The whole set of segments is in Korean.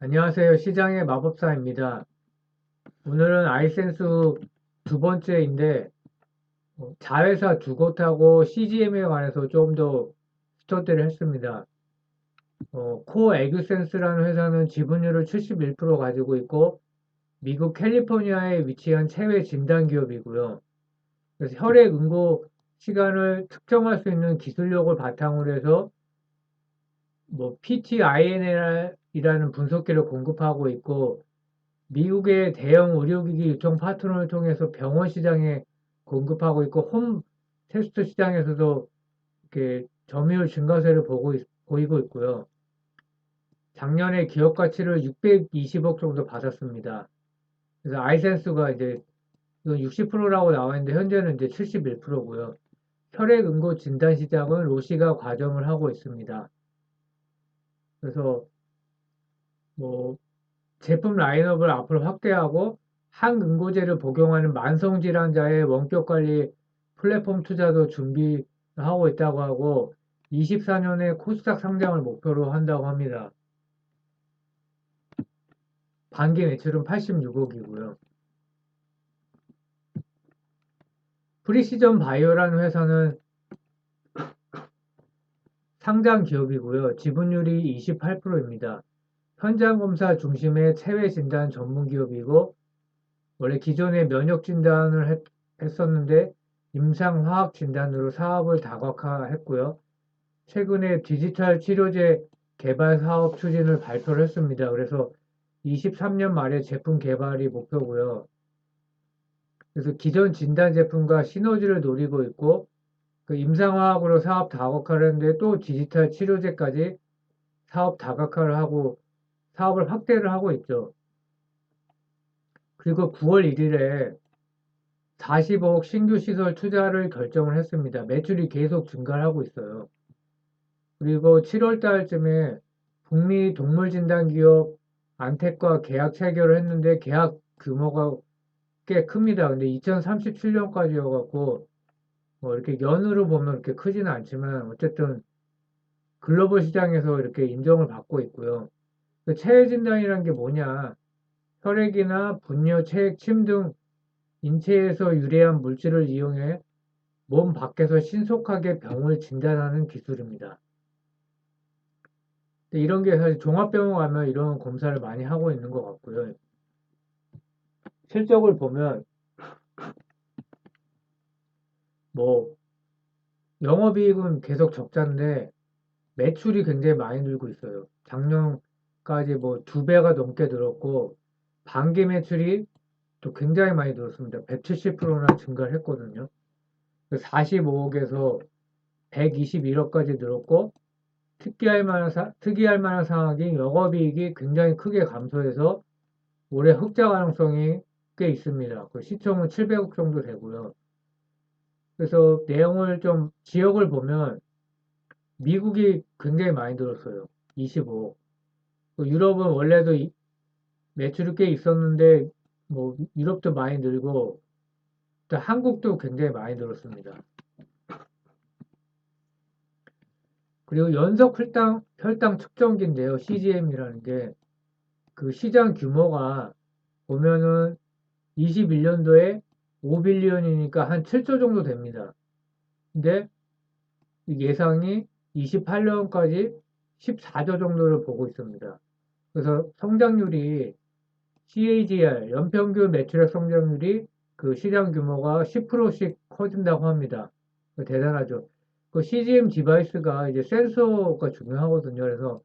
안녕하세요. 시장의 마법사입니다. 오늘은 아이센스 두 번째인데, 자회사 두 곳하고 CGM에 관해서 좀 더 스터디를 했습니다. 코 에그센스라는 회사는 지분율을 71% 가지고 있고, 미국 캘리포니아에 위치한 체외 진단 기업이고요. 그래서 혈액 응고 시간을 특정할 수 있는 기술력을 바탕으로 해서 PTINL이라는 분석기를 공급하고 있고, 미국의 대형 의료기기 유통 파트너를 통해서 병원 시장에 공급하고 있고 홈 테스트 시장에서도 이렇게 점유율 증가세를 보이고 있고요. 작년에 기업 가치를 620억 정도 받았습니다. 그래서 아이센스가 이제 이건 60%라고 나와 있는데 현재는 이제 71%고요. 혈액 응고 진단 시장은 로시가 과점을 하고 있습니다. 그래서 뭐 제품 라인업을 앞으로 확대하고 항응고제를 복용하는 만성질환자의 원격 관리 플랫폼 투자도 준비하고 있다고 하고 24년에 코스닥 상장을 목표로 한다고 합니다. 반기 매출은 86억이고요. 프리시전 바이오라는 회사는 상장 기업이고요. 지분율이 28%입니다. 현장 검사 중심의 체외 진단 전문 기업이고 원래 기존에 면역 진단을 했었는데 임상 화학 진단으로 사업을 다각화했고요. 최근에 디지털 치료제 개발 사업 추진을 발표를 했습니다. 그래서 23년 말에 제품 개발이 목표고요. 그래서 기존 진단 제품과 시너지를 노리고 있고 그 임상화학으로 사업 다각화를 했는데 또 디지털 치료제까지 사업 다각화를 하고 사업을 확대를 하고 있죠. 그리고 9월 1일에 45억 신규 시설 투자를 결정을 했습니다. 매출이 계속 증가를 하고 있어요. 그리고 7월 달쯤에 북미 동물 진단 기업 안텍과 계약 체결을 했는데 계약 규모가 꽤 큽니다. 근데 2037년까지여갖고 뭐 이렇게 연으로 보면 이렇게 크지는 않지만 어쨌든 글로벌 시장에서 이렇게 인정을 받고 있고요. 그 체외 진단이라는 게 뭐냐? 혈액이나 분뇨, 체액, 침 등 인체에서 유래한 물질을 이용해 몸 밖에서 신속하게 병을 진단하는 기술입니다. 이런 게 사실 종합병원 가면 이런 검사를 많이 하고 있는 것 같고요. 실적을 보면 뭐 영업이익은 계속 적자인데 매출이 굉장히 많이 늘고 있어요. 작년까지 뭐 두 배가 넘게 늘었고 반기 매출이 또 굉장히 많이 늘었습니다. 170%나 증가를 했거든요. 45억에서 121억까지 늘었고 특이할 만한 상황이 영업이익이 굉장히 크게 감소해서 올해 흑자 가능성이 꽤 있습니다. 그 시총은 700억 정도 되고요. 그래서 내용을 좀 지역을 보면 미국이 굉장히 많이 늘었어요. 25억. 유럽은 원래도 매출이 꽤 있었는데 뭐 유럽도 많이 늘고 또 한국도 굉장히 많이 늘었습니다. 그리고 연속 혈당 측정기인데요. CGM이라는 게 그 시장 규모가 보면은 21년도에 5빌리언이니까 한 7조 정도 됩니다. 근데 예상이 28년까지 14조 정도를 보고 있습니다. 그래서 성장률이 CAGR, 연평균 매출액 성장률이 그 시장 규모가 10%씩 커진다고 합니다. 대단하죠. 그 CGM 디바이스가 이제 센서가 중요하거든요. 그래서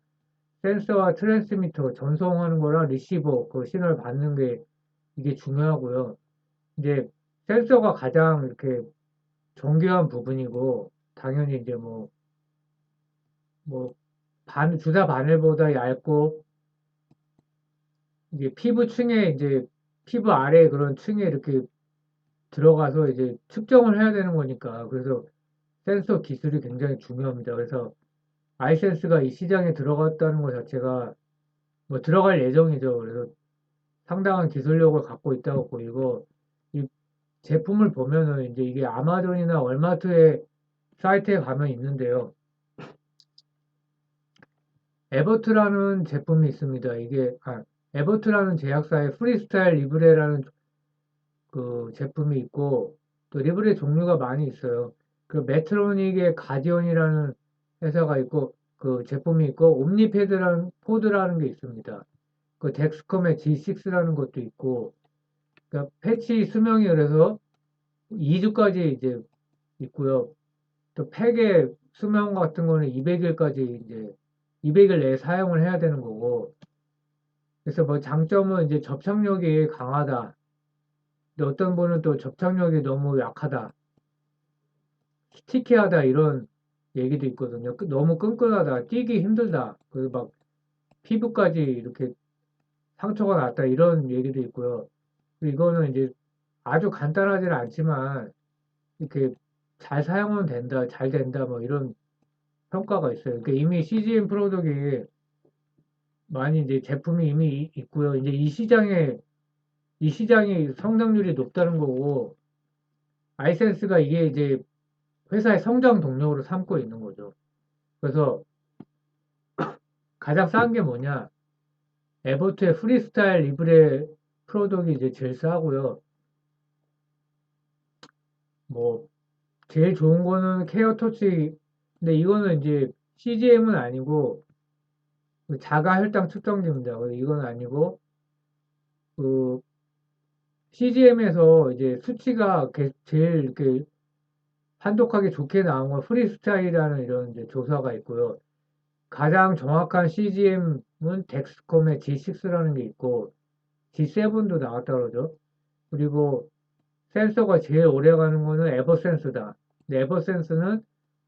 센서와 트랜스미터 전송하는 거랑 리시버 그 신호를 받는 게 이게 중요하고요. 이제 센서가 가장 이렇게 정교한 부분이고 당연히 이제 뭐 주사 바늘보다 얇고 이제 피부층에 이제 피부 아래 그런 층에 이렇게 들어가서 이제 측정을 해야 되는 거니까 그래서 센서 기술이 굉장히 중요합니다. 그래서 아이센스가 이 시장에 들어갔다는 것 자체가 뭐 들어갈 예정이죠. 그래서 상당한 기술력을 갖고 있다고 보이고 이 제품을 보면은 이제 이게 아마존이나 월마트의 사이트에 가면 있는데요. 에버트라는 제품이 있습니다. 에버트라는 제약사의 프리스타일 리브레라는 그 제품이 있고, 또 리브레 종류가 많이 있어요. 그 메트로닉의 가디언이라는 회사가 있고, 그 제품이 있고, 옴니패드라는, 포드라는 게 있습니다. 그 덱스컴의 G6라는 것도 있고, 그러니까 패치 수명이 그래서 2주까지 이제 있고요. 또 팩의 수명 같은 거는 200일까지 이제 200일 내에 사용을 해야 되는 거고, 그래서 뭐 장점은 이제 접착력이 강하다. 근데 어떤 분은 또 접착력이 너무 약하다, 스티키하다 이런 얘기도 있거든요. 너무 끈끈하다, 뛰기 힘들다, 그리고 막 피부까지 이렇게 상처가 났다 이런 얘기도 있고요. 이거는 이제 아주 간단하지는 않지만 이렇게 잘 사용은 된다, 잘 된다 뭐 이런 평가가 있어요. 그러니까 이미 CGM 프로덕이 많이 이제 제품이 이미 있고요. 이제 이 시장이 성장률이 높다는 거고, 아이센스가 이게 이제 회사의 성장 동력으로 삼고 있는 거죠. 그래서 가장 싼 게 뭐냐? 에버트의 프리스타일 리브레 프로덕이 이제 제일 싸고요. 뭐 제일 좋은 거는 케어 터치. 근데 이거는 이제 CGM은 아니고 그 자가 혈당 측정기입니다. 이건 아니고 그 CGM에서 이제 수치가 제일 이렇게 판독하기 좋게 나온 건 프리스타일이라는 이런 이제 조사가 있고요. 가장 정확한 CGM은 덱스컴의 G6라는 게 있고 G7도 나왔다 그러죠. 그리고 센서가 제일 오래 가는 거는 에버센스다. 근데 에버센스는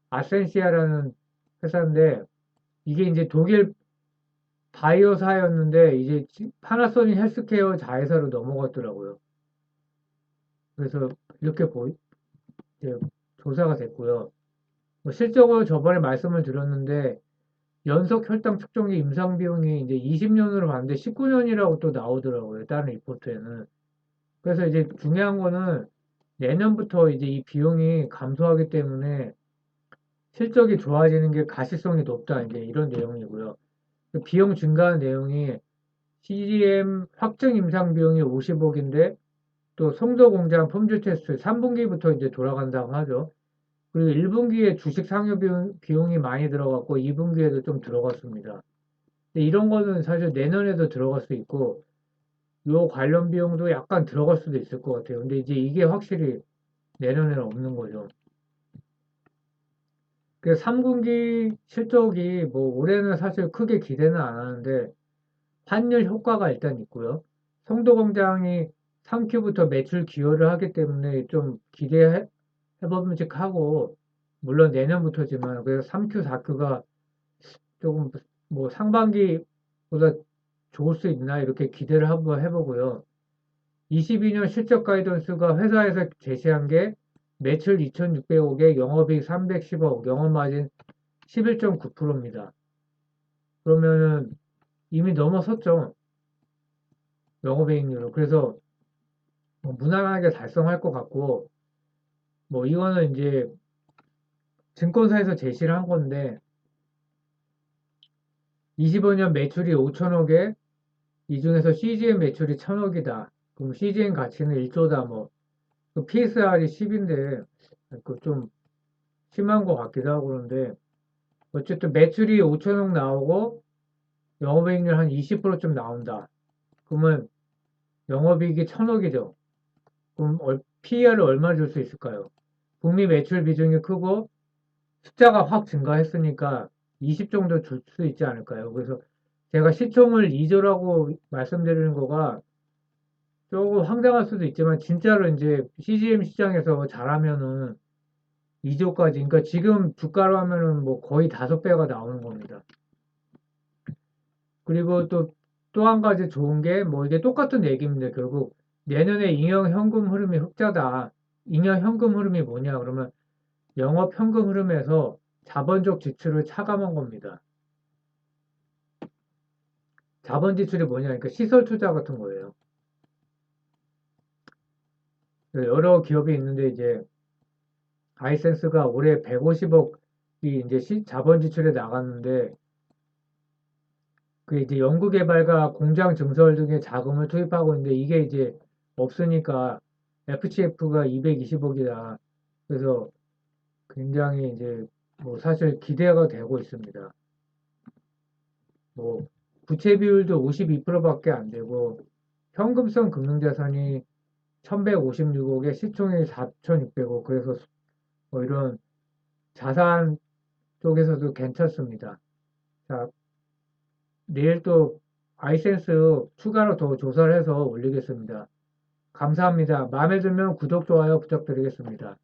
아센시아라는 회사인데 이게 이제 독일 바이오사였는데 이제 파나소닉 헬스케어 자회사로 넘어갔더라고요. 그래서 이렇게 이제 조사가 됐고요. 뭐 실적으로 저번에 말씀을 드렸는데 연속 혈당 측정기 임상 비용이 이제 20년으로 봤는데 19년이라고 또 나오더라고요. 다른 리포트에는. 그래서 이제 중요한 거는 내년부터 이제 이 비용이 감소하기 때문에 실적이 좋아지는 게 가시성이 높다. 이제 이런 내용이고요. 그 비용 증가한 내용이 CGM 확정 임상 비용이 50억인데 또 송도 공장 품질 테스트 3분기부터 이제 돌아간다고 하죠. 그리고 1분기에 주식 상여 비용이 많이 들어갔고 2분기에도 좀 들어갔습니다. 근데 이런 거는 사실 내년에도 들어갈 수 있고 요 관련 비용도 약간 들어갈 수도 있을 것 같아요. 근데 이제 이게 확실히 내년에는 없는 거죠. 그래서 3분기 실적이 뭐 올해는 사실 크게 기대는 안 하는데 환율 효과가 일단 있고요. 송도 공장이 3Q부터 매출 기여를 하기 때문에 좀 기대해 볼만하고 물론 내년부터지만 그래서 3Q, 4Q가 조금 뭐 상반기보다 좋을 수 있나 이렇게 기대를 한번 해보고요. 22년 실적 가이던스가 회사에서 제시한 게 매출 2,600억에 영업이익 310억, 영업마진 11.9%입니다. 그러면은 이미 넘어섰죠. 영업이익률을. 그래서 뭐 무난하게 달성할 것 같고, 뭐 이거는 이제 증권사에서 제시를 한 건데, 25년 매출이 5천억에 이 중에서 CGN 매출이 1,000억이다. 그럼 CGN 가치는 1조다. 뭐 PSR이 10인데 그 좀 심한 것 같기도 하고 그런데 어쨌든 매출이 5천억 나오고 영업이익률 한 20%좀 나온다. 그러면 영업이익이 1,000억이죠. 그럼 PER을 얼마 줄 수 있을까요? 북미 매출 비중이 크고 숫자가 확 증가했으니까 20 정도 줄 수 있지 않을까요? 그래서 제가 시총을 2조라고 말씀드리는 거가 조금 황당할 수도 있지만 진짜로 이제 CGM 시장에서 잘하면은 2조까지, 그러니까 지금 주가로 하면은 뭐 거의 5배가 나오는 겁니다. 그리고 또 한 가지 좋은 게 뭐 이게 똑같은 얘기입니다. 결국 내년에 잉여 현금 흐름이 흑자다. 잉여 현금 흐름이 뭐냐 그러면 영업 현금 흐름에서 자본적 지출을 차감한 겁니다. 자본 지출이 뭐냐 그러니까 시설 투자 같은 거예요. 여러 기업이 있는데 이제 하이센스가 올해 150억이 이제 자본 지출에 나갔는데 그 이제 연구개발과 공장 증설 등의 자금을 투입하고 있는데 이게 이제 없으니까 FCF가 220억이다. 그래서 굉장히 이제 뭐 사실 기대가 되고 있습니다. 뭐 부채 비율도 52%밖에 안 되고 현금성 금융자산이 1156억에 시총이 4600억. 그래서 뭐 이런 자산 쪽에서도 괜찮습니다. 자, 내일 또 아이센스 추가로 더 조사를 해서 올리겠습니다. 감사합니다. 마음에 들면 구독, 좋아요 부탁드리겠습니다.